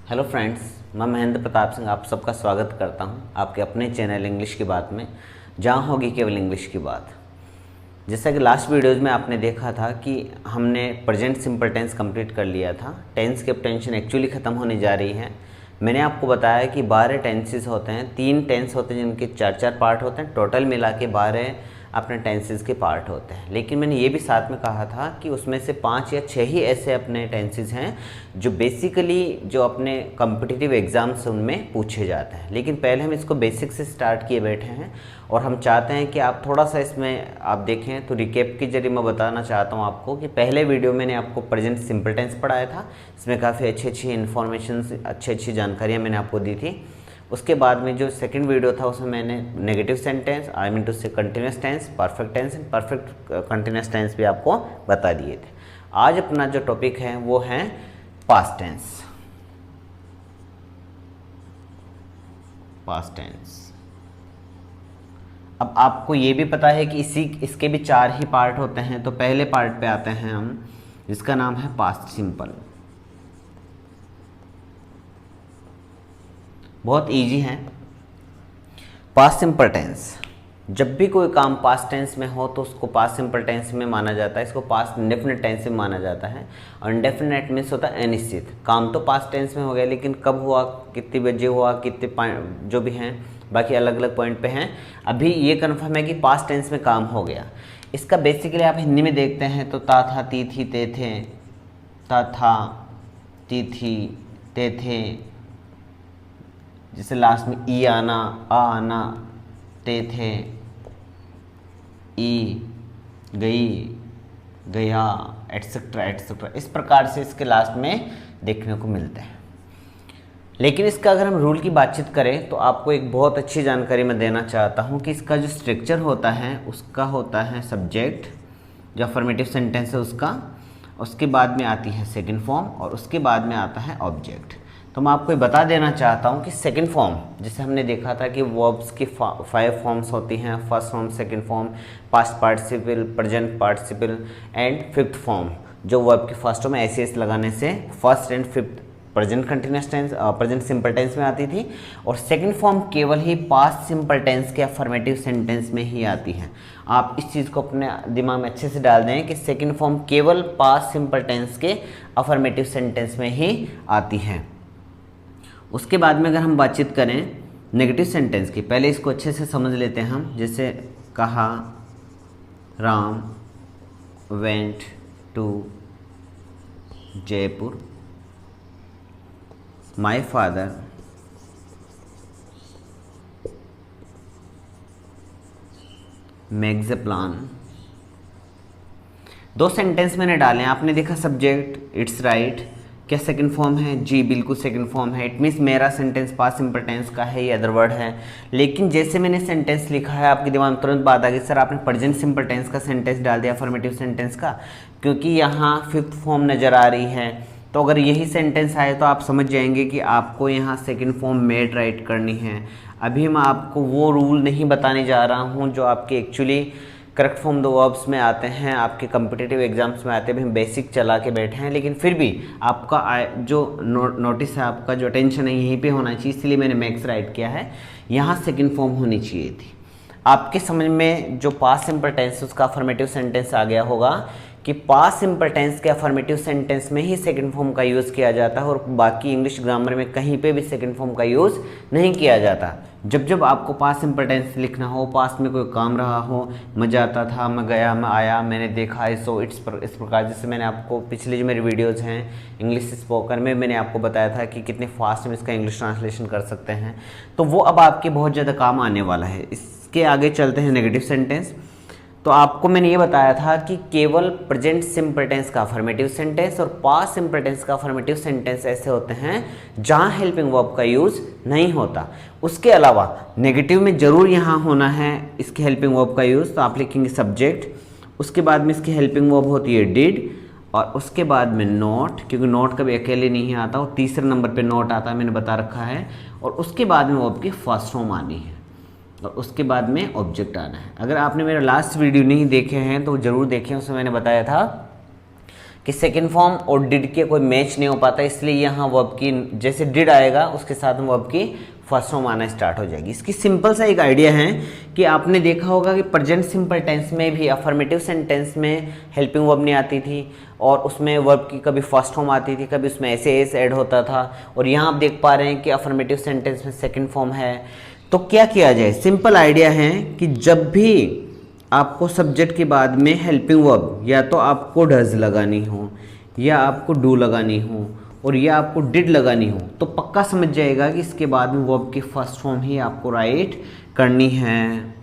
Hello friends, मैं महेंद्र प्रताप सिंह आप सबका स्वागत करता हूं आपके अपने चैनल इंग्लिश की बात में, जहां होगी केवल इंग्लिश की बात। जैसा कि लास्ट वीडियोज़ में आपने देखा था कि हमने प्रेजेंट सिंपल टेंस कंप्लीट कर लिया था। टेंस की अब टेंशन एक्चुअली ख़त्म होने जा रही है। मैंने आपको बताया कि 12 टेंसेस होते हैं, 3 टेंस होते हैं जिनके 4-4 पार्ट होते हैं, टोटल मिला के 12 अपने टेंसेस के पार्ट होते हैं। लेकिन मैंने ये भी साथ में कहा था कि उसमें से 5 या 6 ही ऐसे अपने टेंसेस हैं जो बेसिकली जो अपने कॉम्पिटिटिव एग्ज़ाम्स उनमें पूछे जाते हैं। लेकिन पहले हम इसको बेसिक से स्टार्ट किए बैठे हैं और हम चाहते हैं कि आप थोड़ा सा इसमें आप देखें। तो रिकेप के जरिए मैं बताना चाहता हूँ आपको कि पहले वीडियो मैंने आपको प्रेजेंट सिंपल टेंस पढ़ाया था। इसमें काफ़ी अच्छी इन्फॉर्मेशन, अच्छी जानकारियाँ मैंने आपको दी थी। उसके बाद में जो सेकंड वीडियो था उसमें मैंने negative sentence, I mean to say continuous tense, perfect tense and perfect continuous tense भी आपको बता दिए थे। आज अपना जो टॉपिक है वो है पास्ट टेंस। Past tense. अब आपको ये भी पता है कि इसके भी 4 ही पार्ट होते हैं। तो पहले पार्ट पे आते हैं हम, जिसका नाम है पास्ट सिंपल। बहुत इजी है। पास्ट सिंपल टेंस, जब भी कोई काम पास्ट टेंस में हो तो उसको पास्ट सिंपल टेंस में माना जाता है। इसको पास्ट इंडेफिनिट टेंस में माना जाता है। और इंडेफिनिट मीन्स होता है अनिश्चित। काम तो पास्ट टेंस में हो गया, लेकिन कब हुआ, कितने बजे हुआ, कितने जो भी हैं, बाकी अलग अलग पॉइंट पे हैं। अभी ये कन्फर्म है कि पास्ट टेंस में काम हो गया। इसका बेसिकली आप हिंदी में देखते हैं तो ता था, ती थी, ते थे, ता था, ती थी, ते थे, जैसे लास्ट में ई आना, आ आना, ते थे, ई, गई, गया, एटसेट्रा एटसेट्रा, इस प्रकार से इसके लास्ट में देखने को मिलते हैं। लेकिन इसका अगर हम रूल की बातचीत करें तो आपको एक बहुत अच्छी जानकारी मैं देना चाहता हूं कि इसका जो स्ट्रक्चर होता है उसका होता है सब्जेक्ट, जो अफर्मेटिव सेंटेंस है उसका, उसके बाद में आती है सेकंड फॉर्म और उसके बाद में आता है ऑब्जेक्ट। तो मैं आपको ये बता देना चाहता हूँ कि सेकंड फॉर्म, जैसे हमने देखा था कि वर्ब्स की 5 फॉर्म्स होती हैं, first form, second form, past participle, present participle and fifth form, जो वर्ब की फर्स्ट में एस लगाने से first and fifth present continuous tense, present simple tense में आती थी। और सेकंड फॉर्म केवल ही पास्ट सिंपल टेंस के अफर्मेटिव सेंटेंस में ही आती है। आप इस चीज़ को अपने दिमाग में अच्छे से डाल दें कि सेकंड फॉर्म केवल पास्ट सिंपल टेंस के अफर्मेटिव सेंटेंस में ही आती है। उसके बाद में अगर हम बातचीत करें नेगेटिव सेंटेंस की, पहले इसको अच्छे से समझ लेते हैं हम। जैसे कहा, Ram went to Jaipur, my father makes a plan. 2 sentence मैंने डाले, आपने देखा सब्जेक्ट इट्स राइट, क्या सेकंड फॉर्म है? जी बिल्कुल सेकंड फॉर्म है। इट मीन्स मेरा सेंटेंस पास्ट सिंपल टेंस का है, ये अदर वर्ड है। लेकिन जैसे मैंने सेंटेंस लिखा है आपके दिमाग में तुरंत बात आ गई, सर आपने प्रेजेंट सिंपल टेंस का सेंटेंस डाल दिया अफर्मेटिव सेंटेंस का, क्योंकि यहाँ फिफ्थ फॉर्म नज़र आ रही है। तो अगर यही सेंटेंस आए तो आप समझ जाएंगे कि आपको यहाँ सेकेंड फॉर्म मेड राइट करनी है। अभी मैं आपको वो रूल नहीं बताने जा रहा हूँ जो आपके actually correct form the verbs में आते हैं, आपके कॉम्पिटिटिव एग्जाम्स में आते हैं। हम बेसिक चला के बैठे हैं, लेकिन फिर भी आपका जो नोटिस है, आपका जो अटेंशन है यहीं पे होना चाहिए, इसलिए मैंने मैक्स राइट किया है। यहाँ सेकंड फॉर्म होनी चाहिए थी। आपके समझ में जो पास्ट सिंपल टेंस उसका अफर्मेटिव सेंटेंस आ गया होगा कि पास्ट सिंपल टेंस के अफर्मेटिव सेंटेंस में ही सेकंड फॉर्म का यूज़ किया जाता है और बाकी इंग्लिश ग्रामर में कहीं पे भी सेकंड फॉर्म का यूज़ नहीं किया जाता। जब जब आपको पास्ट सिंपल टेंस लिखना हो, पास्ट में कोई काम रहा हो, मज़ा आता था, मैं गया, मैं आया, मैंने देखा, आई सो, इस प्रकार, जैसे मैंने आपको पिछले जो मेरी वीडियोज़ हैं इंग्लिश स्पोकन में मैंने आपको बताया था कि कितने फास्ट में इसका इंग्लिश ट्रांसलेशन कर सकते हैं, तो वो अब आपके बहुत ज़्यादा काम आने वाला है। इसके आगे चलते हैं नेगेटिव सेंटेंस। तो आपको मैंने ये बताया था कि केवल प्रेजेंट सिंपल टेंस का अफर्मेटिव सेंटेंस और पास्ट सिंपल टेंस का अफर्मेटिव सेंटेंस ऐसे होते हैं जहां हेल्पिंग वर्ब का यूज़ नहीं होता। उसके अलावा नेगेटिव में जरूर यहाँ होना है इसके हेल्पिंग वर्ब का यूज़। तो आप लिखेंगे सब्जेक्ट, उसके बाद में इसकी हेल्पिंग वर्ब होती है डिड, और उसके बाद में नॉट, क्योंकि नॉट कभी अकेले नहीं आता, और तीसरे नंबर पर नॉट आता है, मैंने बता रखा है। और उसके बाद में वर्ब की फर्स्ट फॉर्म आनी है और उसके बाद में ऑब्जेक्ट आना है। अगर आपने मेरा लास्ट वीडियो नहीं देखे हैं तो ज़रूर देखें, उसमें मैंने बताया था कि सेकेंड फॉर्म और डिड के कोई मैच नहीं हो पाता, इसलिए यहाँ वर्ब की जैसे डिड आएगा उसके साथ में वर्ब की फर्स्ट फॉर्म आना स्टार्ट हो जाएगी। इसकी सिंपल सा एक आइडिया है कि आपने देखा होगा कि प्रेजेंट सिंपल टेंस में भी अफर्मेटिव सेंटेंस में हेल्पिंग वर्ब नहीं आती थी और उसमें वर्ब की कभी फर्स्ट फॉर्म आती थी, कभी उसमें ऐसे एस ऐड होता था, और यहाँ आप देख पा रहे हैं कि अफर्मेटिव सेंटेंस में सेकेंड फॉर्म है। तो क्या किया जाए, सिंपल आइडिया है कि जब भी आपको सब्जेक्ट के बाद में हेल्पिंग वर्ब या तो आपको डज लगानी हो या आपको डू लगानी हो और या आपको डिड लगानी हो, तो पक्का समझ जाएगा कि इसके बाद में वर्ब की फर्स्ट फॉर्म ही आपको राइट करनी है।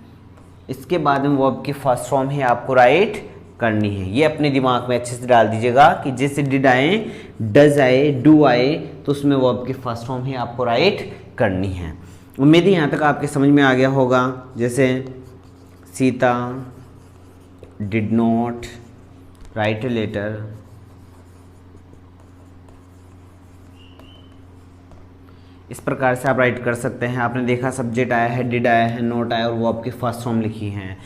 इसके बाद में वर्ब की फर्स्ट फॉर्म ही आपको राइट करनी है। ये अपने दिमाग में अच्छे से डाल दीजिएगा कि जैसे डिड आए, डज आए, डू आए, तो उसमें वर्ब की फर्स्ट फॉर्म ही आपको राइट करनी है। उम्मीद है यहाँ तक आपके समझ में आ गया होगा। जैसे Sita did not write a letter, इस प्रकार से आप राइट कर सकते हैं। आपने देखा सब्जेक्ट आया है, डिड आया है, नोट आया और वो आपकी फर्स्ट फॉर्म लिखी है।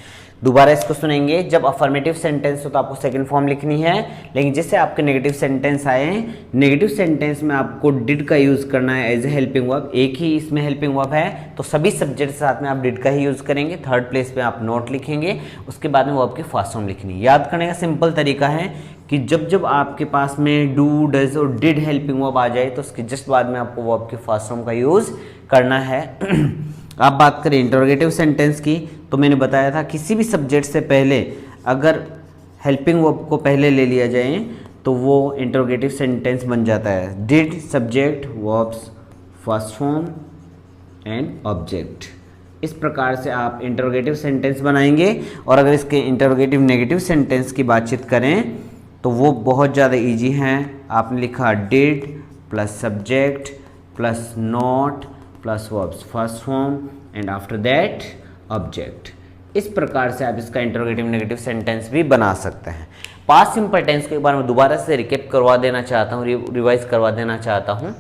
दोबारा इसको सुनेंगे, जब अफर्मेटिव सेंटेंस हो तो आपको सेकंड फॉर्म लिखनी है, लेकिन जैसे आपके नेगेटिव सेंटेंस आए, नेगेटिव सेंटेंस में आपको डिड का यूज़ करना है एज ए हेल्पिंग वर्ब। एक ही इसमें हेल्पिंग वर्ब है तो सभी सब्जेक्ट के साथ में आप डिड का ही यूज़ करेंगे। थर्ड प्लेस पे आप नोट लिखेंगे, उसके बाद में वर्ब की फर्स्ट फॉर्म लिखनी है। याद करने का सिंपल तरीका है कि जब जब आपके पास में डू, डज और डिड हेल्पिंग वर्ब आ जाए तो उसके जस्ट बाद में आपको वर्ब की फर्स्ट फॉर्म का यूज़ करना है। आप बात करें इंटरोगेटिव सेंटेंस की, तो मैंने बताया था किसी भी सब्जेक्ट से पहले अगर हेल्पिंग वर्ब को पहले ले लिया जाए तो वो इंटरोगेटिव सेंटेंस बन जाता है। Did subject verbs first form and object, इस प्रकार से आप इंटरोगेटिव सेंटेंस बनाएंगे। और अगर इसके इंटरोगेटिव नेगेटिव सेंटेंस की बातचीत करें तो वो बहुत ज़्यादा इजी हैं। आपने लिखा did plus subject plus not plus verbs first form and after that object. इस प्रकार से आप इसका इंटरोगेटिव नेगेटिव सेंटेंस भी बना सकते हैं। पास्ट सिंपल टेंस को एक बार मैं दोबारा से रिकेप करवा देना चाहता हूँ, रिवाइज करवा देना चाहता हूँ।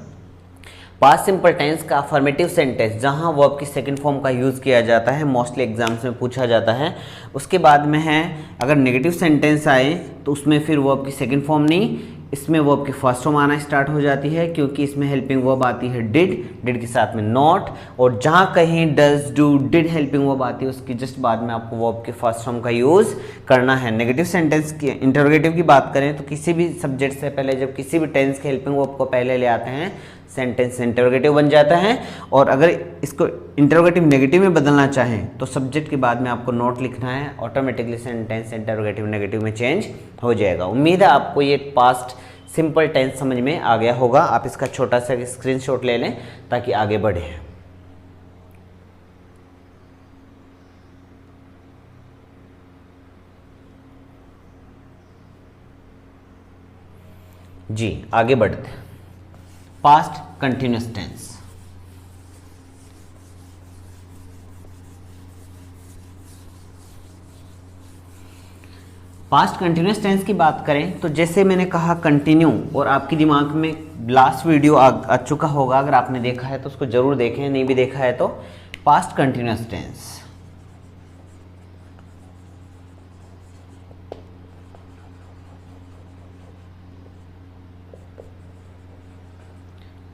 पास्ट सिंपल टेंस का अफर्मेटिव सेंटेंस जहाँ वर्ब की सेकंड फॉर्म का यूज़ किया जाता है, मोस्टली एग्जाम्स में पूछा जाता है। उसके बाद में है अगर नेगेटिव सेंटेंस आए तो उसमें फिर वर्ब की सेकंड फॉर्म नहीं, इसमें वर्ब की फर्स्ट फॉर्म आना स्टार्ट हो जाती है, क्योंकि इसमें हेल्पिंग वर्ब आती है डिड, डिड के साथ में नॉट, और जहाँ कहीं does, do, did helping verb आती है उसकी जस्ट बाद में आपको वर्ब के फर्स्ट फॉर्म का यूज़ करना है। नेगेटिव सेंटेंस की इंटरोगेटिव की बात करें तो किसी भी सब्जेक्ट से पहले जब किसी भी टेंस के हेल्पिंग वर्ब को पहले ले आते हैं सेंटेंस इंटरोगेटिव बन जाता है। और अगर इसको इंटरोगेटिव नेगेटिव में बदलना चाहें तो सब्जेक्ट के बाद में आपको नोट लिखना है, ऑटोमेटिकली सेंटेंस इंटरोगेटिव नेगेटिव में चेंज हो जाएगा। उम्मीद है आपको ये पास्ट सिंपल टेंस समझ में आ गया होगा। आप इसका छोटा सा स्क्रीनशॉट ले लें ताकि आगे बढ़े। जी आगे बढ़ते हैं। Past continuous tense, past continuous tense की बात करें तो जैसे मैंने कहा कंटिन्यू, और आपके दिमाग में लास्ट वीडियो आ चुका होगा, अगर आपने देखा है तो उसको जरूर देखें, नहीं भी देखा है तो। Past continuous tense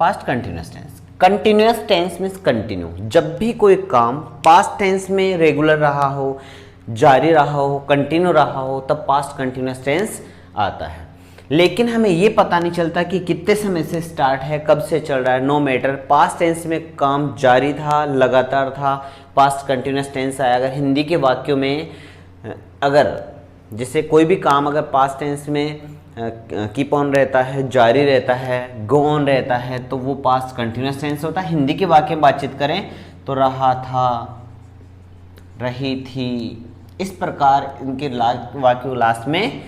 past continuous tense, continuous tense means continue. जब भी कोई काम पास्ट टेंस में रेगुलर रहा हो, जारी रहा हो, कंटिन्यू रहा हो, तब पास्ट कंटिन्यूअस टेंस आता है। लेकिन हमें ये पता नहीं चलता कि कितने समय से स्टार्ट है, कब से चल रहा है, नो मैटर। पास्ट टेंस में काम जारी था, लगातार था, पास्ट कंटिन्यूअस टेंस आया। अगर हिंदी के वाक्यों में अगर जैसे कोई भी काम अगर पास्ट टेंस में कीप ऑन रहता है, जारी रहता है, गो ऑन रहता है, तो वो पास्ट कंटिन्यूअस टेंस होता है। हिंदी के वाक्य में बातचीत करें तो रहा था, रही थी, इस प्रकार इनके वाक्य लास्ट में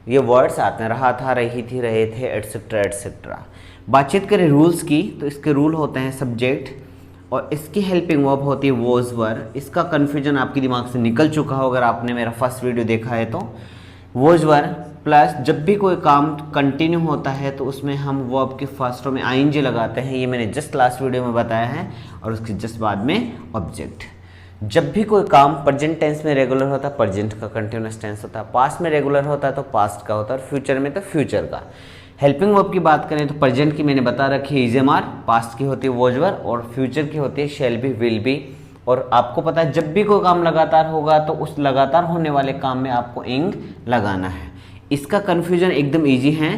ये वर्ड्स आते हैं, रहा था, रही थी, रहे थे, एटसेट्रा एटसेट्रा। बातचीत करें रूल्स की तो इसके रूल होते हैं सब्जेक्ट और इसकी हेल्पिंग वर्ब होती है वॉज वर। इसका कन्फ्यूजन आपके दिमाग से निकल चुका हो अगर आपने मेरा फर्स्ट वीडियो देखा है तो। वॉज वर प्लस जब भी कोई काम कंटिन्यू होता है तो उसमें हम वर्ब के फर्स्ट फॉर्म में आईएनजी लगाते हैं, ये मैंने जस्ट लास्ट वीडियो में बताया है, और उसके जस्ट बाद में ऑब्जेक्ट। जब भी कोई काम प्रेजेंट टेंस में रेगुलर होता है प्रेजेंट का कंटिन्यूअस टेंस होता है, पास्ट में रेगुलर होता है तो पास्ट का होता है, और फ्यूचर में तो फ्यूचर का। हेल्पिंग वर्ब की बात करें तो प्रेजेंट की मैंने बता रखी है इज एम आर, पास्ट की होती है वॉज वर, और फ्यूचर की होती है शैल बी विल बी। और आपको पता है जब भी कोई काम लगातार होगा तो उस लगातार होने वाले काम में आपको इंग लगाना है। इसका कन्फ्यूजन एकदम ईजी है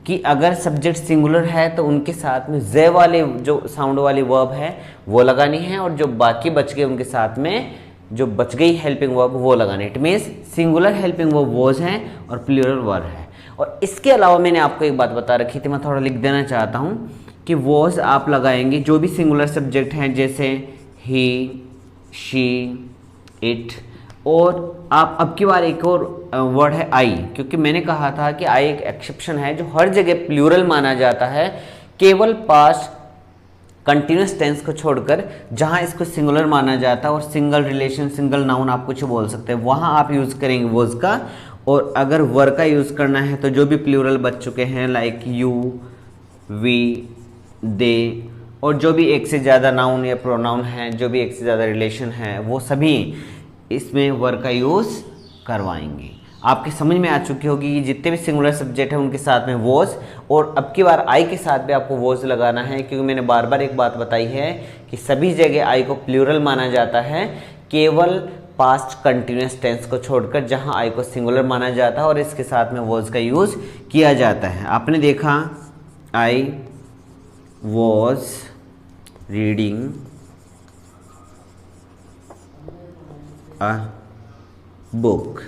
कि अगर सब्जेक्ट सिंगुलर है तो उनके साथ में जे वाले जो साउंड वाली वर्ब है वो लगानी है, और जो बाकी बच गए उनके साथ में जो बच गई हेल्पिंग वर्ब वो लगानी है। It means singular helping verb was है और प्लूरल वर है। और इसके अलावा मैंने आपको एक बात बता रखी थी, मैं थोड़ा लिख देना चाहता हूँ कि वॉज आप लगाएंगे जो भी सिंगुलर सब्जेक्ट हैं, जैसे ही, शी, इट, और आप अब की बार एक और वर्ड है आई, क्योंकि मैंने कहा था कि आई एक एक्सेप्शन है जो हर जगह प्लूरल माना जाता है, केवल पास्ट कंटिन्यूस टेंस को छोड़कर जहां इसको सिंगुलर माना जाता है और सिंगल रिलेशन सिंगल नाउन आप कुछ बोल सकते हैं वहां आप यूज करेंगे वॉज का। और अगर वर का यूज करना है तो जो भी प्लूरल बच चुके हैं लाइक यू, वी, दे, और जो भी एक से ज़्यादा नाउन या प्रोनाउन है, जो भी एक से ज़्यादा रिलेशन है, वो सभी इसमें वर का यूज़ करवाएंगे। आपकी समझ में आ चुकी होगी कि जितने भी सिंगुलर सब्जेक्ट हैं उनके साथ में वॉज, और अब की बार आई के साथ भी आपको वॉज लगाना है, क्योंकि मैंने बार बार एक बात बताई है कि सभी जगह आई को प्लूरल माना जाता है, केवल पास्ट कंटिन्यूस टेंस को छोड़कर जहां आई को सिंगुलर माना जाता है और इसके साथ में वॉज का यूज़ किया जाता है। आपने देखा I was reading a book.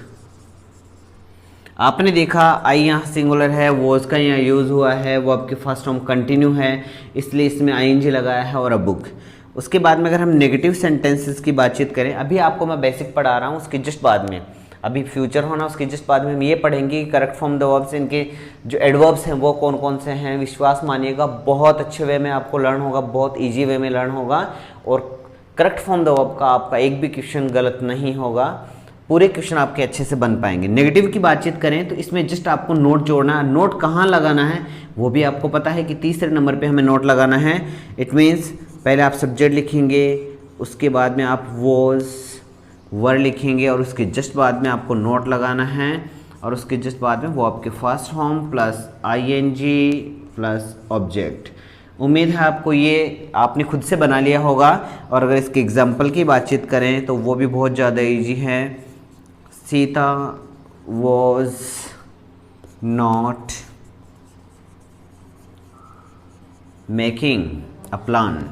आपने देखा आई यहाँ सिंगुलर है, वॉज का यहाँ यूज़ हुआ है, वो आपके फर्स्ट फॉर्म कंटिन्यू है इसलिए इसमें आईएनजी लगाया है, और अ बुक। उसके बाद में अगर हम नेगेटिव सेंटेंसेस की बातचीत करें, अभी आपको मैं बेसिक पढ़ा रहा हूँ, उसके जस्ट बाद में अभी फ्यूचर होना, उसके जस्ट बाद में हम ये पढ़ेंगे कि करेक्ट फॉर्म द वर्ब्स, इनके जो एडवर्ब्स हैं वो कौन कौन से हैं। विश्वास मानिएगा बहुत अच्छे वे में आपको लर्न होगा, बहुत ईजी वे में लर्न होगा, और करेक्ट फॉर्म द वर्ब का आपका एक भी क्वेश्चन गलत नहीं होगा, पूरे क्वेश्चन आपके अच्छे से बन पाएंगे। नेगेटिव की बातचीत करें तो इसमें जस्ट आपको नोट जोड़ना है, नोट कहाँ लगाना है वो भी आपको पता है कि तीसरे नंबर पे हमें नोट लगाना है। इट मीन्स पहले आप सब्जेक्ट लिखेंगे, उसके बाद में आप वॉज वर लिखेंगे, और उसके जस्ट बाद में आपको नोट लगाना है, और उसके जस्ट बाद में वो आपके first form plus ING plus object. उम्मीद है आपको ये आपने खुद से बना लिया होगा, और अगर इसके एग्जाम्पल की बातचीत करें तो वो भी बहुत ज़्यादा इजी है। Sita was not making a plan,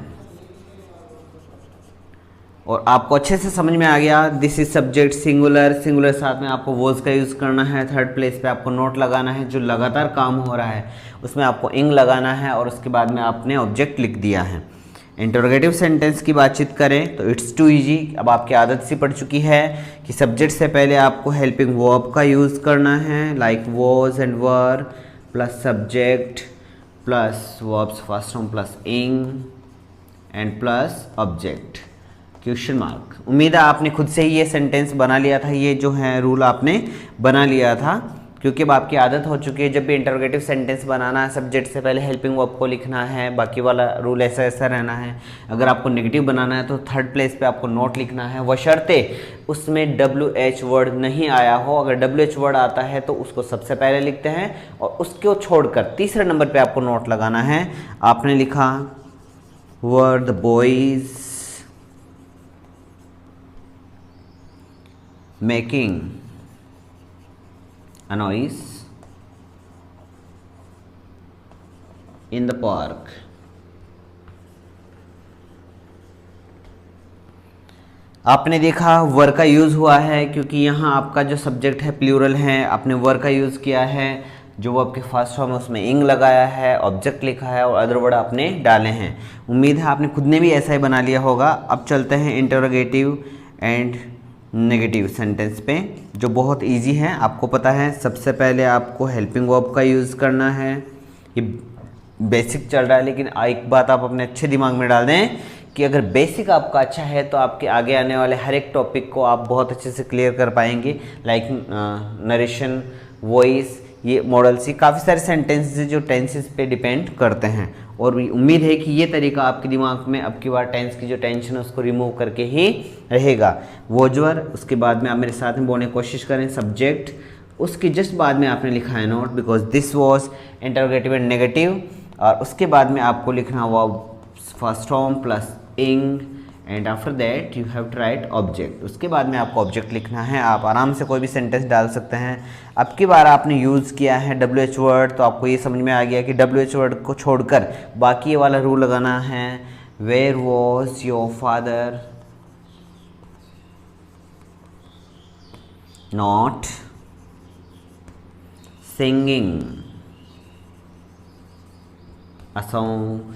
और आपको अच्छे से समझ में आ गया this is subject singular, singular साथ में आपको वॉज का यूज़ करना है। थर्ड प्लेस पे आपको नोट लगाना है, जो लगातार काम हो रहा है उसमें आपको इंग लगाना है, और उसके बाद में आपने ऑब्जेक्ट लिख दिया है। इंटरोगेटिव सेंटेंस की बातचीत करें तो इट्स टू इजी, अब आपकी आदत सी पड़ चुकी है कि सब्जेक्ट से पहले आपको हेल्पिंग वर्ब का यूज़ करना है, like was and were plus subject plus verbs first form plus ing and plus object question mark. उम्मीद है आपने खुद से ही ये सेंटेंस बना लिया था, ये जो है रूल आपने बना लिया था, क्योंकि अब आपकी आदत हो चुकी है जब भी इंटरोगेटिव सेंटेंस बनाना है सब्जेक्ट से पहले हेल्पिंग वर्ब को लिखना है, बाकी वाला रूल ऐसा ऐसा रहना है। अगर आपको नेगेटिव बनाना है तो थर्ड प्लेस पे आपको नोट लिखना है, बशर्ते उसमें WH वर्ड नहीं आया हो। अगर WH वर्ड आता है तो उसको सबसे पहले लिखते हैं, और उसको छोड़कर तीसरे नंबर पर आपको नोट लगाना है। आपने लिखा were the boys making a noise in the park। आपने देखा वर का यूज़ हुआ है, क्योंकि यहाँ आपका जो सब्जेक्ट है प्लूरल है, आपने वर का यूज़ किया है, जो वो आपके फर्स्ट फॉर्म है उसमें इंग लगाया है, ऑब्जेक्ट लिखा है, और अदर वर्ड आपने डाले हैं। उम्मीद है आपने खुद ने भी ऐसा ही बना लिया होगा। अब चलते हैं इंटरोगेटिव एंड नेगेटिव सेंटेंस पे, जो बहुत इजी है। आपको पता है सबसे पहले आपको हेल्पिंग वर्ब का यूज़ करना है, ये बेसिक चल रहा है, लेकिन एक बात आप अपने अच्छे दिमाग में डाल दें कि अगर बेसिक आपका अच्छा है तो आपके आगे आने वाले हर एक टॉपिक को आप बहुत अच्छे से क्लियर कर पाएंगे, लाइक नरेशन, वॉइस, ये मॉडल सी, काफ़ी सारे सेंटेंसेस जो टेंसेस पे डिपेंड करते हैं। और भी उम्मीद है कि ये तरीका आपके दिमाग में अब की बार टेंस की जो टेंशन है उसको रिमूव करके ही रहेगा। वोजवर, उसके बाद में आप मेरे साथ में बोलने की कोशिश करें सब्जेक्ट, उसके जस्ट बाद में आपने लिखा है note, because this was interrogative and negative, और उसके बाद में आपको लिखना हुआ first form plus ing and after that you have to write object. उसके बाद में आपको ऑब्जेक्ट लिखना है। आप आराम से कोई भी सेंटेंस डाल सकते हैं। अब की बार आपने यूज़ किया है WH वर्ड, तो आपको ये समझ में आ गया कि WH वर्ड को छोड़कर बाकी ये वाला रूल लगाना है। Where was your father not singing a song.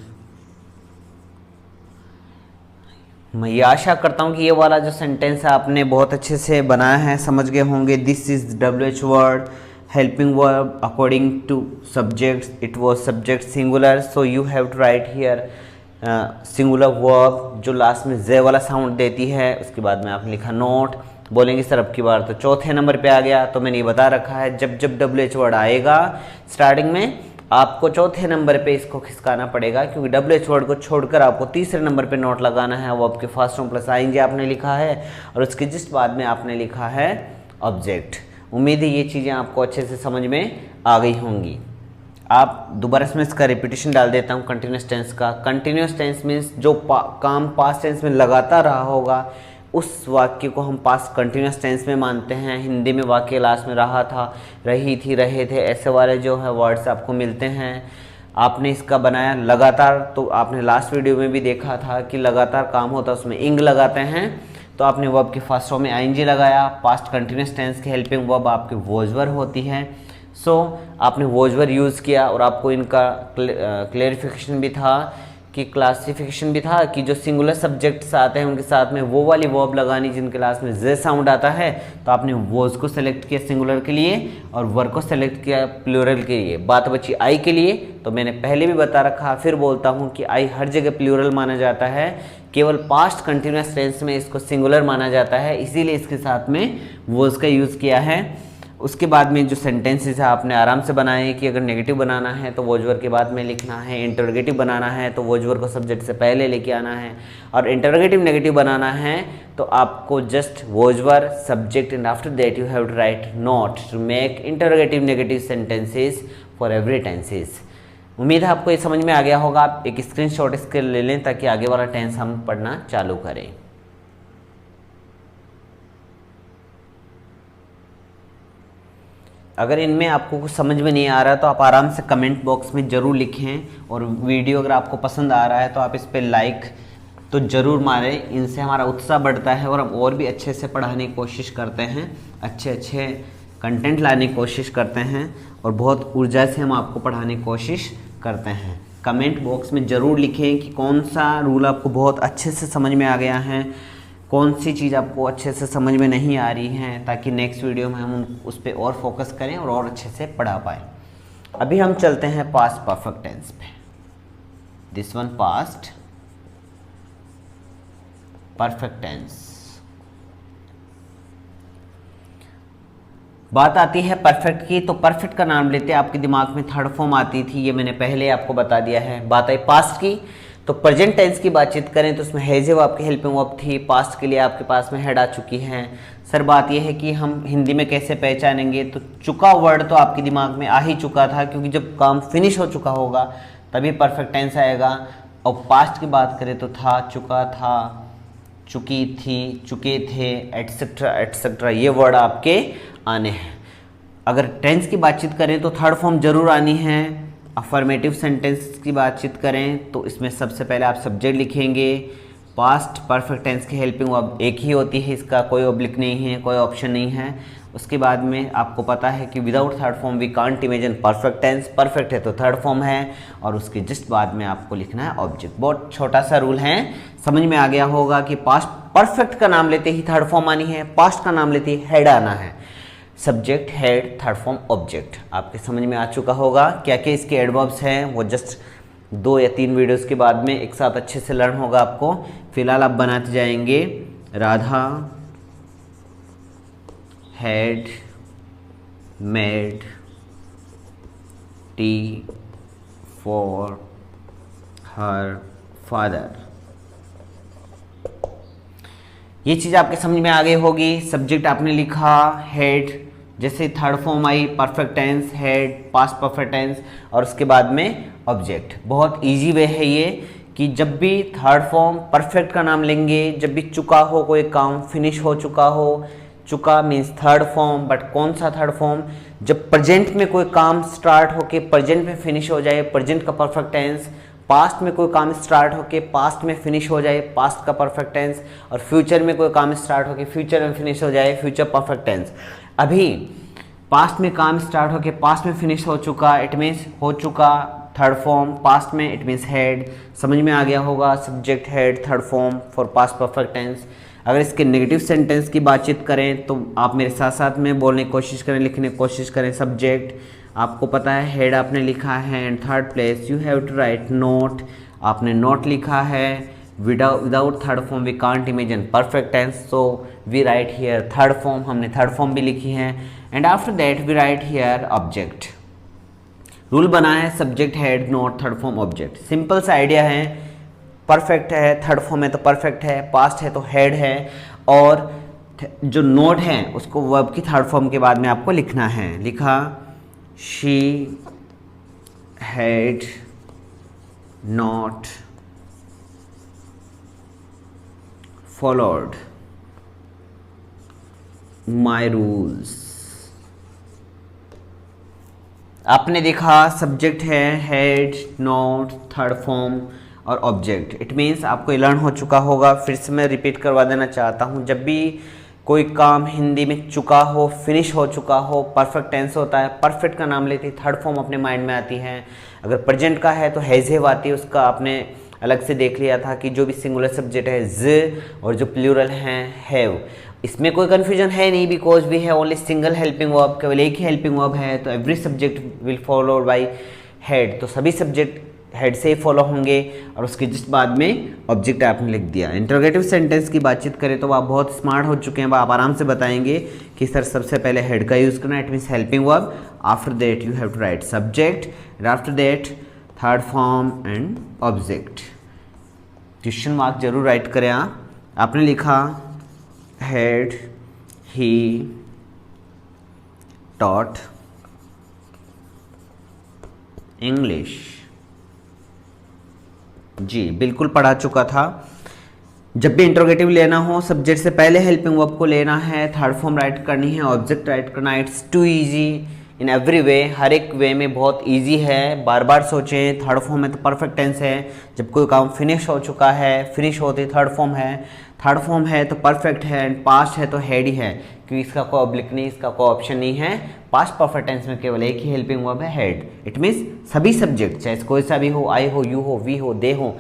मैं ये आशा करता हूँ कि ये वाला जो सेंटेंस है आपने बहुत अच्छे से बनाया है, समझ गए होंगे। This is WH word, helping verb according to subjects, it was subject singular, so you have to write here singular verb जो लास्ट में जे वाला साउंड देती है। उसके बाद में आपने लिखा नोट। बोलेंगे सर अब की बार तो चौथे नंबर पे आ गया, तो मैंने ये बता रखा है जब जब WH वर्ड आएगा स्टार्टिंग में आपको चौथे नंबर पे इसको खिसकाना पड़ेगा, क्योंकि WH वर्ड को छोड़कर आपको तीसरे नंबर पे नोट लगाना है। वो आपके फर्स्ट फॉर्म प्लस आएंगे आपने लिखा है, और उसके जस्ट बाद में आपने लिखा है ऑब्जेक्ट। उम्मीद है ये चीज़ें आपको अच्छे से समझ में आ गई होंगी। आप दोबारा इसमें इसका रिपीटेशन डाल देता हूँ कंटिन्यूस टेंस का। कंटिन्यूस टेंस मीन्स जो काम पास्ट टेंस में लगातार रहा होगा उस वाक्य को हम पास्ट कंटिन्यूस टेंस में मानते हैं। हिंदी में वाक्य लास्ट में रहा था, रही थी, रहे थे, ऐसे वाले जो है वर्ड्स आपको मिलते हैं। आपने इसका बनाया लगातार, तो आपने लास्ट वीडियो में भी देखा था कि लगातार काम होता है उसमें इंग लगाते हैं, तो आपने वर्ब के फर्स्ट फॉर्म में आईएनजी लगाया। पास्ट कंटिन्यूस टेंस की हेल्पिंग वर्ब आपकी वोजवर होती है। सो आपने वोजवर यूज़ किया, और आपको इनका क्लेरिफिकेशन भी था कि क्लासिफिकेशन भी था कि जो सिंगुलर सब्जेक्ट्स आते हैं उनके साथ में वो वाली वर्ब लगानी जिनके लास्ट में जे साउंड आता है। तो आपने वोज को सेलेक्ट किया सिंगुलर के लिए और वर को सेलेक्ट किया प्लूरल के लिए। बात बची आई के लिए, तो मैंने पहले भी बता रखा, फिर बोलता हूँ कि आई हर जगह प्लूरल माना जाता है, केवल पास्ट कंटिन्यूस टेंस में इसको सिंगुलर माना जाता है, इसीलिए इसके साथ में वोज का यूज़ किया है। उसके बाद में जो सेंटेंसेस है आपने आराम से बनाए कि अगर नेगेटिव बनाना है तो वोजवर के बाद में लिखना है, इंटरोगेटिव बनाना है तो वोजवर को सब्जेक्ट से पहले लेके आना है, और इंटरोगेटिव नेगेटिव बनाना है तो आपको just was were subject and after that you have to write not to make interrogative negative sentences for every tenses. उम्मीद है आपको ये समझ में आ गया होगा। आप एक स्क्रीनशॉट इसके ले लें ताकि आगे वाला टेंस हम पढ़ना चालू करें। अगर इनमें आपको कुछ समझ में नहीं आ रहा तो आप आराम से कमेंट बॉक्स में ज़रूर लिखें, और वीडियो अगर आपको पसंद आ रहा है तो आप इस पर लाइक तो ज़रूर मारें। इनसे हमारा उत्साह बढ़ता है और हम और भी अच्छे से पढ़ाने की कोशिश करते हैं, अच्छे अच्छे कंटेंट लाने की कोशिश करते हैं, और बहुत ऊर्जा से हम आपको पढ़ाने की कोशिश करते हैं। कमेंट बॉक्स में ज़रूर लिखें कि कौन सा रूल आपको बहुत अच्छे से समझ में आ गया है, कौन सी चीज़ आपको अच्छे से समझ में नहीं आ रही है, ताकि नेक्स्ट वीडियो में हम उस पर और फोकस करें और अच्छे से पढ़ा पाएँ। अभी हम चलते हैं पास्ट परफेक्ट टेंस पे। This one past perfect tense. बात आती है परफेक्ट की, तो परफेक्ट का नाम लेते आपके दिमाग में थर्ड फॉर्म आती थी, ये मैंने पहले आपको बता दिया है। बात आई पास्ट की, तो प्रेजेंट टेंस की बातचीत करें तो उसमें हैज आपकी हेल्पिंग वर्ब थी। पास्ट के लिए आपके पास में हेड आ चुकी है। सर बात यह है कि हम हिंदी में कैसे पहचानेंगे, तो चुका वर्ड तो आपके दिमाग में आ ही चुका था, क्योंकि जब काम फिनिश हो चुका होगा तभी परफेक्ट टेंस आएगा। और पास्ट की बात करें तो था, चुका था, चुकी थी, चुके थे, एटसेट्रा एटसेट्रा, ये वर्ड आपके आने हैं। अगर टेंस की बातचीत करें तो थर्ड फॉर्म जरूर आनी है। अफर्मेटिव सेंटेंस की बातचीत करें तो इसमें सबसे पहले आप सब्जेक्ट लिखेंगे। पास्ट परफेक्ट टेंस की हेल्पिंग वर्ब एक ही होती है, इसका कोई ऑब्लिक नहीं है, कोई ऑप्शन नहीं है। उसके बाद में आपको पता है कि without third form we can't imagine perfect tense. Perfect है तो थर्ड फॉर्म है, और उसके जस्ट बाद में आपको लिखना है ऑब्जेक्ट। बहुत छोटा सा रूल है, समझ में आ गया होगा कि पास्ट परफेक्ट का नाम लेते ही थर्ड फॉर्म आनी है, पास्ट का नाम लेते ही हेड आना है। Subject, had, third form, object आपके समझ में आ चुका होगा। क्या क्या इसके एडवर्ब्स हैं वो जस्ट 2 या 3 वीडियोस के बाद में एक साथ अच्छे से लर्न होगा आपको। फिलहाल आप बनाते जाएंगे Radha had made tea for her father. ये चीज़ आपके समझ में आ गई होगी। सब्जेक्ट आपने लिखा हेड, जैसे third form I perfect tense, had, past perfect tense, और उसके बाद में ऑब्जेक्ट। बहुत इजी वे है ये कि जब भी थर्ड फॉर्म परफेक्ट का नाम लेंगे, जब भी चुका हो कोई काम, फिनिश हो चुका हो, चुका मीन्स थर्ड फॉर्म, बट कौन सा थर्ड फॉर्म, जब प्रेजेंट में कोई काम स्टार्ट होके प्रेजेंट में फिनिश हो जाए, प्रेजेंट का परफेक्ट टेंस, पास्ट में कोई काम स्टार्ट होके पास्ट में फिनिश हो जाए, पास्ट का परफेक्ट टेंस, और फ्यूचर में कोई काम स्टार्ट होके फ्यूचर में फिनिश हो जाए, फ्यूचर परफेक्ट टेंस। अभी पास्ट में काम स्टार्ट होके पास्ट में फिनिश हो चुका, इट मीन्स हो चुका थर्ड फॉर्म, पास्ट में इट मीन्स हेड। समझ में आ गया होगा, subject had third form for past perfect tense. अगर इसके नेगेटिव सेंटेंस की बातचीत करें तो आप मेरे साथ साथ में बोलने की कोशिश करें, लिखने की कोशिश करें। सब्जेक्ट आपको पता है, हेड आपने लिखा है, and third place you have to write not, आपने नोट लिखा है। Without third form we can't imagine perfect tense, so we write here third form, हमने थर्ड फॉर्म भी लिखी है। And after that we write here object. Rule बना है subject had not third form object. Simple सा idea है, perfect है third form है तो परफेक्ट है, पास्ट है तो हेड है, और जो नोट है उसको वर्ब की थर्ड फॉर्म के बाद में आपको लिखना है। लिखा she had not followed my rules. आपने देखा सब्जेक्ट है हेड नोट थर्ड फॉर्म और ऑब्जेक्ट, इट मीन्स आपको ये लर्न हो चुका होगा। फिर से मैं रिपीट करवा देना चाहता हूँ, जब भी कोई काम हिंदी में चुका हो, फिनिश हो चुका हो, परफेक्ट टेंस होता है, परफेक्ट का नाम लेती थर्ड फॉर्म अपने माइंड में आती है। अगर प्रेजेंट का है तो हैज़ आती है, उसका आपने अलग से देख लिया था कि जो भी सिंगुलर सब्जेक्ट है ज, और जो प्लूरल हैं हैव। इसमें कोई कन्फ्यूजन है नहीं, बिकॉज वी है ओनली सिंगल हेल्पिंग वर्ब, केवल एक ही हेल्पिंग वर्ब है, तो every subject will follow by head, तो सभी सब्जेक्ट हेड से ही फॉलो होंगे, और उसके जस्ट बाद में ऑब्जेक्ट आपने लिख दिया। इंटरोगेटिव सेंटेंस की बातचीत करें तो आप बहुत स्मार्ट हो चुके हैं, आप आराम से बताएंगे कि सर सबसे पहले हेड का यूज़ करना, it means helping verb, after that you have to write subject, and after that third form and object. Question mark जरूर राइट करें आप। आपने लिखा हेड ही टॉट इंग्लिश। जी बिल्कुल पढ़ा चुका था। जब भी इंट्रोगेटिव लेना हो, सब्जेक्ट से पहले हेल्पिंग वर्ब को लेना है, थर्ड फॉर्म राइट करनी है, ऑब्जेक्ट राइट करना है। It's too easy in every way, हर एक वे में बहुत इजी है। बार बार सोचें, थर्ड फॉर्म में तो परफेक्ट टेंस है, जब कोई काम फिनिश हो चुका है, फिनिश होते थर्ड फॉर्म है, थर्ड फॉर्म है तो परफेक्ट है, एंड पास्ट है तो हेड ही है, क्योंकि इसका कोई ऑब्लिक नहीं, इसका कोई ऑप्शन नहीं है। पास्ट परफेक्ट टेंस में केवल एक ही हेल्पिंग वर्ब है हेड। इट मीन्स सभी सब्जेक्ट, चाहे कोई सा भी हो, आई हो, यू हो, वी हो, दे हो,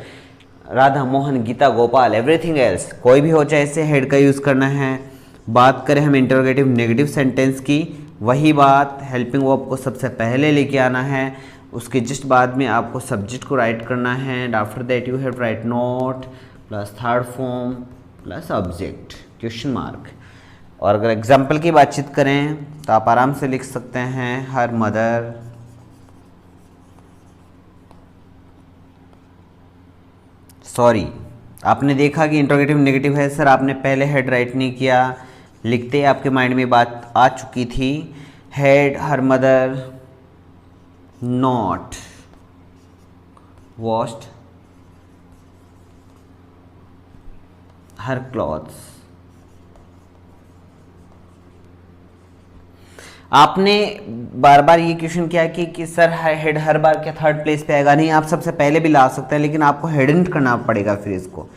राधा मोहन गीता गोपाल, एवरीथिंग एल्स, कोई भी हो, चाहे इसे हेड का यूज़ करना है। बात करें हम इंटरोगेटिव नेगेटिव सेंटेंस की, वही बात, हेल्पिंग वर्ब को सबसे पहले लेके आना है, उसके जस्ट बाद में आपको सब्जेक्ट को राइट करना है, and after that you have right note plus third form plus object question mark. और अगर एग्जाम्पल की बातचीत करें तो आप आराम से लिख सकते हैं हर मदर सॉरी। आपने देखा कि इंट्रोगेटिव नेगेटिव है, सर आपने पहले हेड राइट नहीं किया, लिखते आपके माइंड में बात आ चुकी थी। Head her mother not washed her clothes. आपने बार बार ये क्वेश्चन किया कि सर हेड हर बार क्या थर्ड प्लेस पे आएगा? नहीं, आप सबसे पहले भी ला सकते हैं, लेकिन आपको हेडेंट करना पड़ेगा। फिर इसको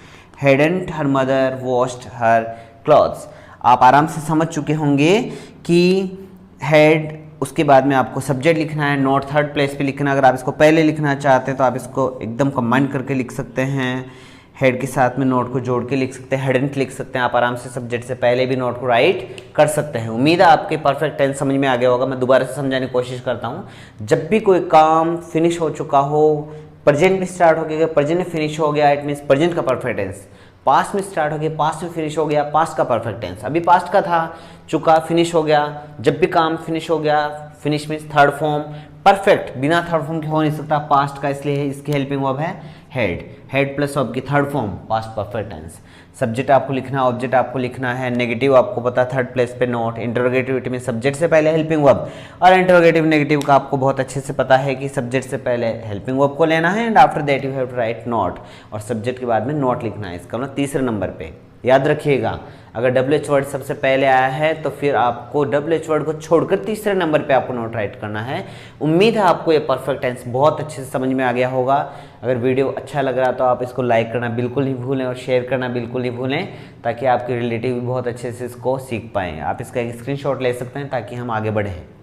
hadn't her mother washed her clothes. आप आराम से समझ चुके होंगे कि हेड, उसके बाद में आपको सब्जेक्ट लिखना है, नोट थर्ड प्लेस पे लिखना। अगर आप इसको पहले लिखना चाहते हैं तो आप इसको एकदम कंबाइन करके लिख सकते हैं, हेड के साथ में नोट को जोड़ के लिख सकते हैं, हेडेंट लिख सकते हैं। आप आराम से सब्जेक्ट से पहले भी नोट को राइट कर सकते हैं। उम्मीद है आपके परफेक्ट टेंस समझ में आ गया होगा। मैं दोबारा से समझाने की कोशिश करता हूँ। जब भी कोई काम फिनिश हो चुका हो, प्रेजेंट में स्टार्ट हो गया, प्रेजेंट में फिनिश हो गया, इट मीन्स प्रेजेंट का परफेक्ट टेंस। पास्ट में स्टार्ट हो गया, पास्ट में फिनिश हो गया, पास्ट का परफेक्ट टेंस। अभी पास्ट का था, चुका, फिनिश हो गया। जब भी काम फिनिश हो गया, finish means third form. Perfect बिना थर्ड फॉर्म के हो नहीं सकता पास्ट का, इसलिए इसकी हेल्पिंग वर्ब है हेड, हेड प्लस वर्ब की third form past perfect tense. Subject आपको लिखना है, ऑब्जेक्ट आपको लिखना है, नेगेटिव आपको पता है थर्ड प्लेस पे नॉट, इंटरोगेटिव में सब्जेक्ट से पहले हेल्पिंग वर्ब, और इंटरोगेटिव नेगेटिव का आपको बहुत अच्छे से पता है कि सब्जेक्ट से पहले हेल्पिंग वर्ब को लेना है and after that you have to write not, और सब्जेक्ट के बाद में नॉट लिखना है। इसका मतलब तीसरे नंबर पे याद रखिएगा, अगर WH वर्ड सबसे पहले आया है तो फिर आपको WH वर्ड को छोड़कर तीसरे नंबर पे आपको नोट राइट करना है। उम्मीद है आपको ये परफेक्ट टेंस बहुत अच्छे से समझ में आ गया होगा। अगर वीडियो अच्छा लग रहा तो आप इसको लाइक करना बिल्कुल नहीं भूलें और शेयर करना बिल्कुल नहीं भूलें, ताकि आपके रिलेटिव भी बहुत अच्छे से इसको सीख पाएँ। आप इसका एक स्क्रीनशॉट ले सकते हैं ताकि हम आगे बढ़ें।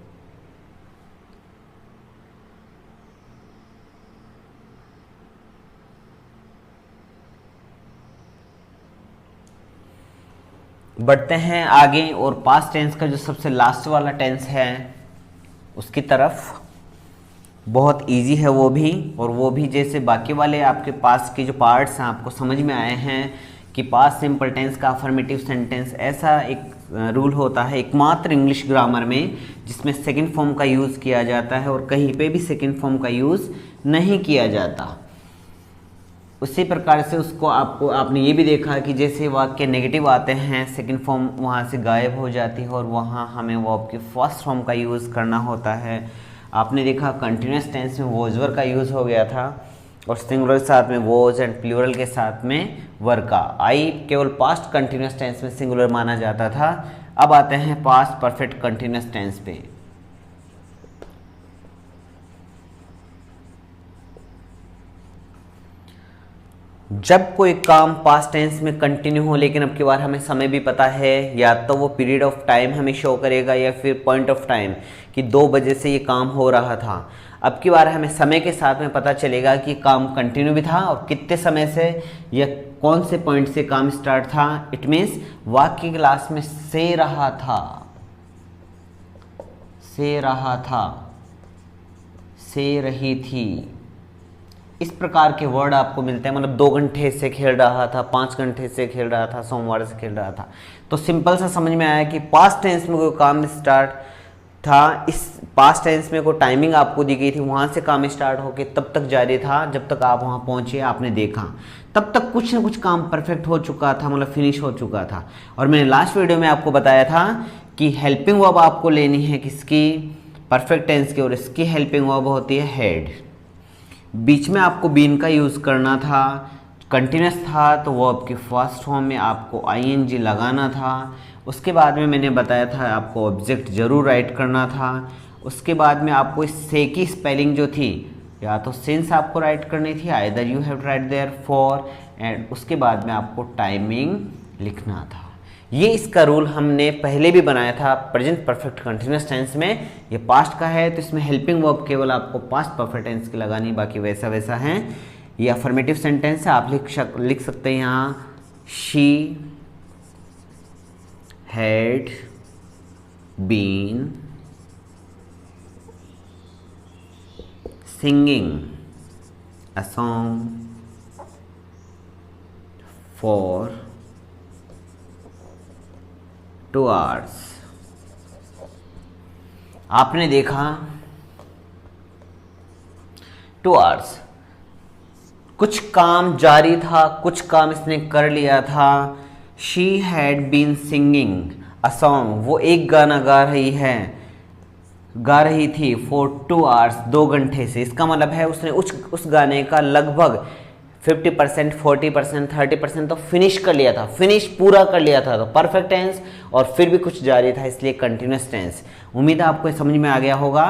बढ़ते हैं आगे और पास्ट टेंस का जो सबसे लास्ट वाला टेंस है उसकी तरफ। बहुत इजी है वो भी, और वो भी जैसे बाकी वाले आपके पास के जो पार्ट्स हैं आपको समझ में आए हैं कि पास्ट सिंपल टेंस का अफर्मेटिव सेंटेंस ऐसा एक रूल होता है एकमात्र इंग्लिश ग्रामर में जिसमें सेकंड फॉर्म का यूज़ किया जाता है और कहीं पे भी सेकंड फॉर्म का यूज़ नहीं किया जाता। उसी प्रकार से उसको आपने ये भी देखा कि जैसे वाक्य नेगेटिव आते हैं सेकंड फॉर्म वहाँ से गायब हो जाती है और वहाँ हमें वर्ब के फर्स्ट फॉर्म का यूज़ करना होता है। आपने देखा कंटिन्यूस टेंस में वॉज वर का यूज़ हो गया था और सिंगुलर के साथ में वॉज एंड प्लूरल के साथ में वर का। आई केवल पास्ट कंटिन्यूस टेंस में सिंगुलर माना जाता था। अब आते हैं पास्ट परफेक्ट कंटिन्यूस टेंस पे। जब कोई काम पास्ट टेंस में कंटिन्यू हो, लेकिन अब की बार हमें समय भी पता है, या तो वो पीरियड ऑफ टाइम हमें शो करेगा या फिर पॉइंट ऑफ टाइम कि 2 बजे से ये काम हो रहा था। अब की बार हमें समय के साथ में पता चलेगा कि काम कंटिन्यू भी था और कितने समय से या कौन से पॉइंट से काम स्टार्ट था। इट मीन्स वाक्य के लास्ट में से रहा था, से रहा था, से रही थी, इस प्रकार के वर्ड आपको मिलते हैं। मतलब 2 घंटे से खेल रहा था, 5 घंटे से खेल रहा था, सोमवार से खेल रहा था। तो सिंपल सा समझ में आया कि पास्ट टेंस में कोई काम स्टार्ट था, इस पास्ट टेंस में कोई टाइमिंग आपको दी गई थी, वहाँ से काम स्टार्ट होके तब तक जारी था जब तक आप वहाँ पहुँचे, आपने देखा तब तक कुछ ना कुछ काम परफेक्ट हो चुका था, मतलब फिनिश हो चुका था। और मैंने लास्ट वीडियो में आपको बताया था कि हेल्पिंग वर्ब आपको लेनी है किसकी, परफेक्ट टेंस की, और इसकी हेल्पिंग वर्ब होती है हेड। बीच में आपको बीन का यूज़ करना था, कंटिन्यूस था तो वर्ब के फर्स्ट फॉर्म में आपको ing लगाना था। उसके बाद में मैंने बताया था आपको ऑब्जेक्ट जरूर राइट करना था। उसके बाद में आपको इस से की स्पेलिंग जो थी, या तो सिंस आपको राइट करनी थी, either you have write there for, एंड उसके बाद में आपको टाइमिंग लिखना था। ये इसका रूल हमने पहले भी बनाया था प्रेजेंट परफेक्ट कंटिन्यूस टेंस में। ये पास्ट का है तो इसमें हेल्पिंग वर्ब केवल आपको पास्ट परफेक्ट टेंस की लगानी, बाकी वैसा वैसा है। ये अफर्मेटिव सेंटेंस है, आप लिख सकते हैं यहाँ she had been singing a song for 2 hours। आपने देखा 2 hours, कुछ काम जारी था, कुछ काम इसने कर लिया था। She had been singing a song, वो एक गाना गा रही थी फॉर 2 hours, 2 घंटे से। इसका मतलब है उसने उस गाने का लगभग 50%, 40%, 30% तो फिनिश कर लिया था, फिनिश पूरा कर लिया था। तो परफेक्ट टेंस और फिर भी कुछ जारी था, इसलिए कंटिन्यूस टेंस। उम्मीद है आपको समझ में आ गया होगा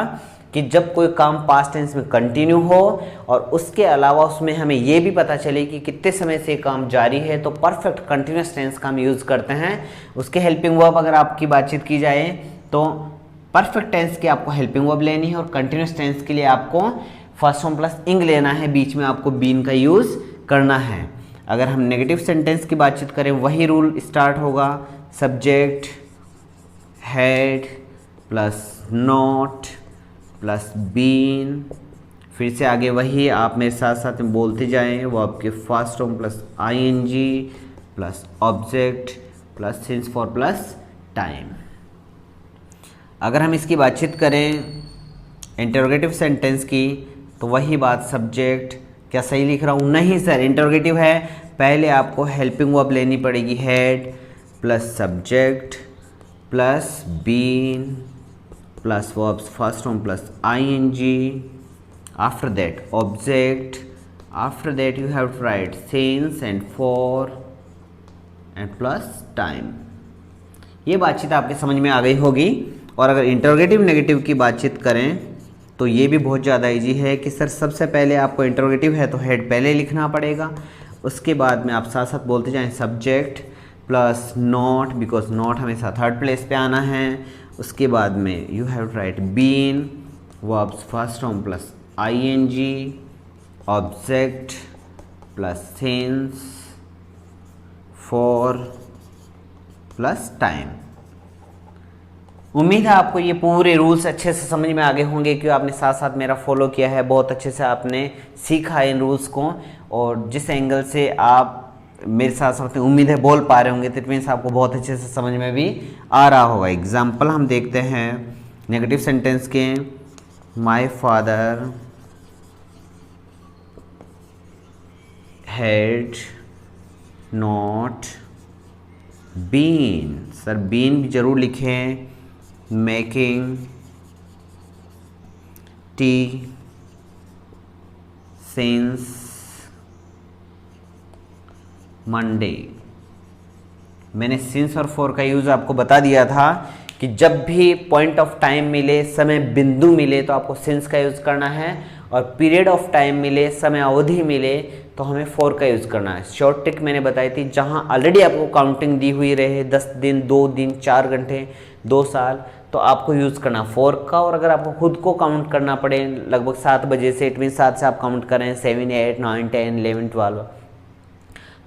कि जब कोई काम पास्ट टेंस में कंटिन्यू हो और उसके अलावा उसमें हमें ये भी पता चले कि कितने समय से काम जारी है, तो परफेक्ट कंटिन्यूस टेंस का हम यूज़ करते हैं। उसके हेल्पिंग वर्ब अगर आपकी बातचीत की जाए तो परफेक्ट टेंस की आपको हेल्पिंग वर्ब लेनी है और कंटिन्यूस टेंस के लिए आपको फर्स्ट फॉर्म प्लस इंग लेना है, बीच में आपको बीन का यूज़ करना है। अगर हम नेगेटिव सेंटेंस की बातचीत करें वही रूल स्टार्ट होगा, subject had plus not plus been, फिर से आगे वही आप मेरे साथ साथ में बोलते जाएं, वो आपके first form plus ing plus object plus since for plus time. अगर हम इसकी बातचीत करें इंटरोगेटिव सेंटेंस की तो वही बात, सब्जेक्ट क्या सही लिख रहा हूँ? नहीं सर, इंटरोगेटिव है, पहले आपको हेल्पिंग वर्ब लेनी पड़ेगी, had plus subject plus been plus verbs first form plus ing, after that object, after that you have to write since and for and plus time। ये बातचीत आपके समझ में आ गई होगी। और अगर इंटरोगेटिव नेगेटिव की बातचीत करें तो ये भी बहुत ज़्यादा इजी है कि सर सबसे पहले आपको इंटरोगेटिव है तो हेड पहले लिखना पड़ेगा, उसके बाद में आप साथ साथ बोलते जाएं subject plus not, because not हमेशा थर्ड प्लेस पे आना है। उसके बाद में you have to write been verbs first form plus ing, object plus since, for plus time. उम्मीद है आपको ये पूरे रूल्स अच्छे से समझ में आ गए होंगे, क्योंकि आपने साथ साथ मेरा फॉलो किया है, बहुत अच्छे से आपने सीखा है इन रूल्स को, और जिस एंगल से आप मेरे साथ साथ उम्मीद है बोल पा रहे होंगे, तो इट मीन्स आपको बहुत अच्छे से समझ में भी आ रहा होगा। एग्जाम्पल हम देखते हैं नेगेटिव सेंटेंस के। My father had not been, sir been भी जरूर लिखें, मेकिंग टी सिंस मंडे। मैंने सिंस और फॉर का यूज़ आपको बता दिया था कि जब भी पॉइंट ऑफ टाइम मिले, समय बिंदु मिले, तो आपको सिंस का यूज़ करना है, और पीरियड ऑफ टाइम मिले, समय अवधि मिले, तो हमें फॉर का यूज़ करना है। शॉर्ट ट्रिक मैंने बताई थी, जहाँ ऑलरेडी आपको काउंटिंग दी हुई रहे 10 दिन, 2 दिन, 4 घंटे, 2 साल, तो आपको यूज़ करना फॉर का। और अगर आपको खुद को काउंट करना पड़े लगभग 7 बजे से, इट मीन 7 से आप काउंट करें 7, 8, 9, 10, 11, 12,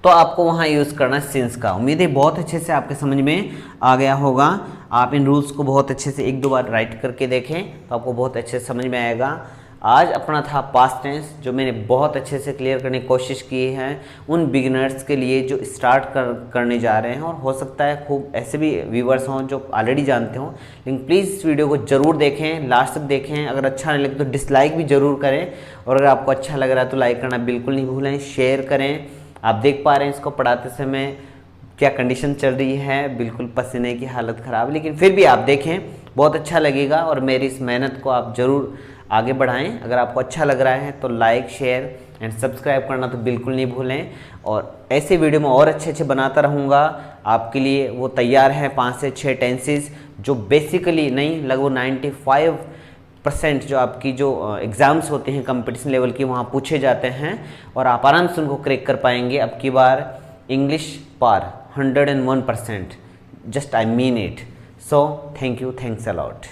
तो आपको वहाँ यूज़ करना सिंस का। उम्मीद है बहुत अच्छे से आपके समझ में आ गया होगा। आप इन रूल्स को बहुत अच्छे से 1-2 बार राइट करके देखें तो आपको बहुत अच्छे से समझ में आएगा। आज अपना था पास्ट टेंस, जो मैंने बहुत अच्छे से क्लियर करने की कोशिश की है उन बिगिनर्स के लिए जो स्टार्ट करने जा रहे हैं, और हो सकता है खूब ऐसे भी व्यूवर्स हों जो ऑलरेडी जानते हों, लेकिन प्लीज़ इस वीडियो को ज़रूर देखें, लास्ट तक देखें। अगर अच्छा नहीं लगे तो डिसलाइक भी ज़रूर करें, और अगर आपको अच्छा लग रहा है तो लाइक करना बिल्कुल नहीं भूलें, शेयर करें। आप देख पा रहे हैं इसको पढ़ाते समय क्या कंडीशन चल रही है, बिल्कुल पसीने की हालत ख़राब, लेकिन फिर भी आप देखें, बहुत अच्छा लगेगा, और मेरी इस मेहनत को आप ज़रूर आगे बढ़ाएं। अगर आपको अच्छा लग रहा है तो लाइक, शेयर एंड सब्सक्राइब करना तो बिल्कुल नहीं भूलें, और ऐसे वीडियो में और अच्छे बनाता रहूँगा आपके लिए। वो तैयार है 5 से 6 टेंसेस जो बेसिकली नहीं, लगभग 95% जो आपकी जो एग्ज़ाम्स होते हैं कंपटीशन लेवल की, वहाँ पूछे जाते हैं, और आप आराम से उनको क्रैक कर पाएंगे। अब की बार इंग्लिश पार 101%, just I mean it. So thank you, thanks a lot.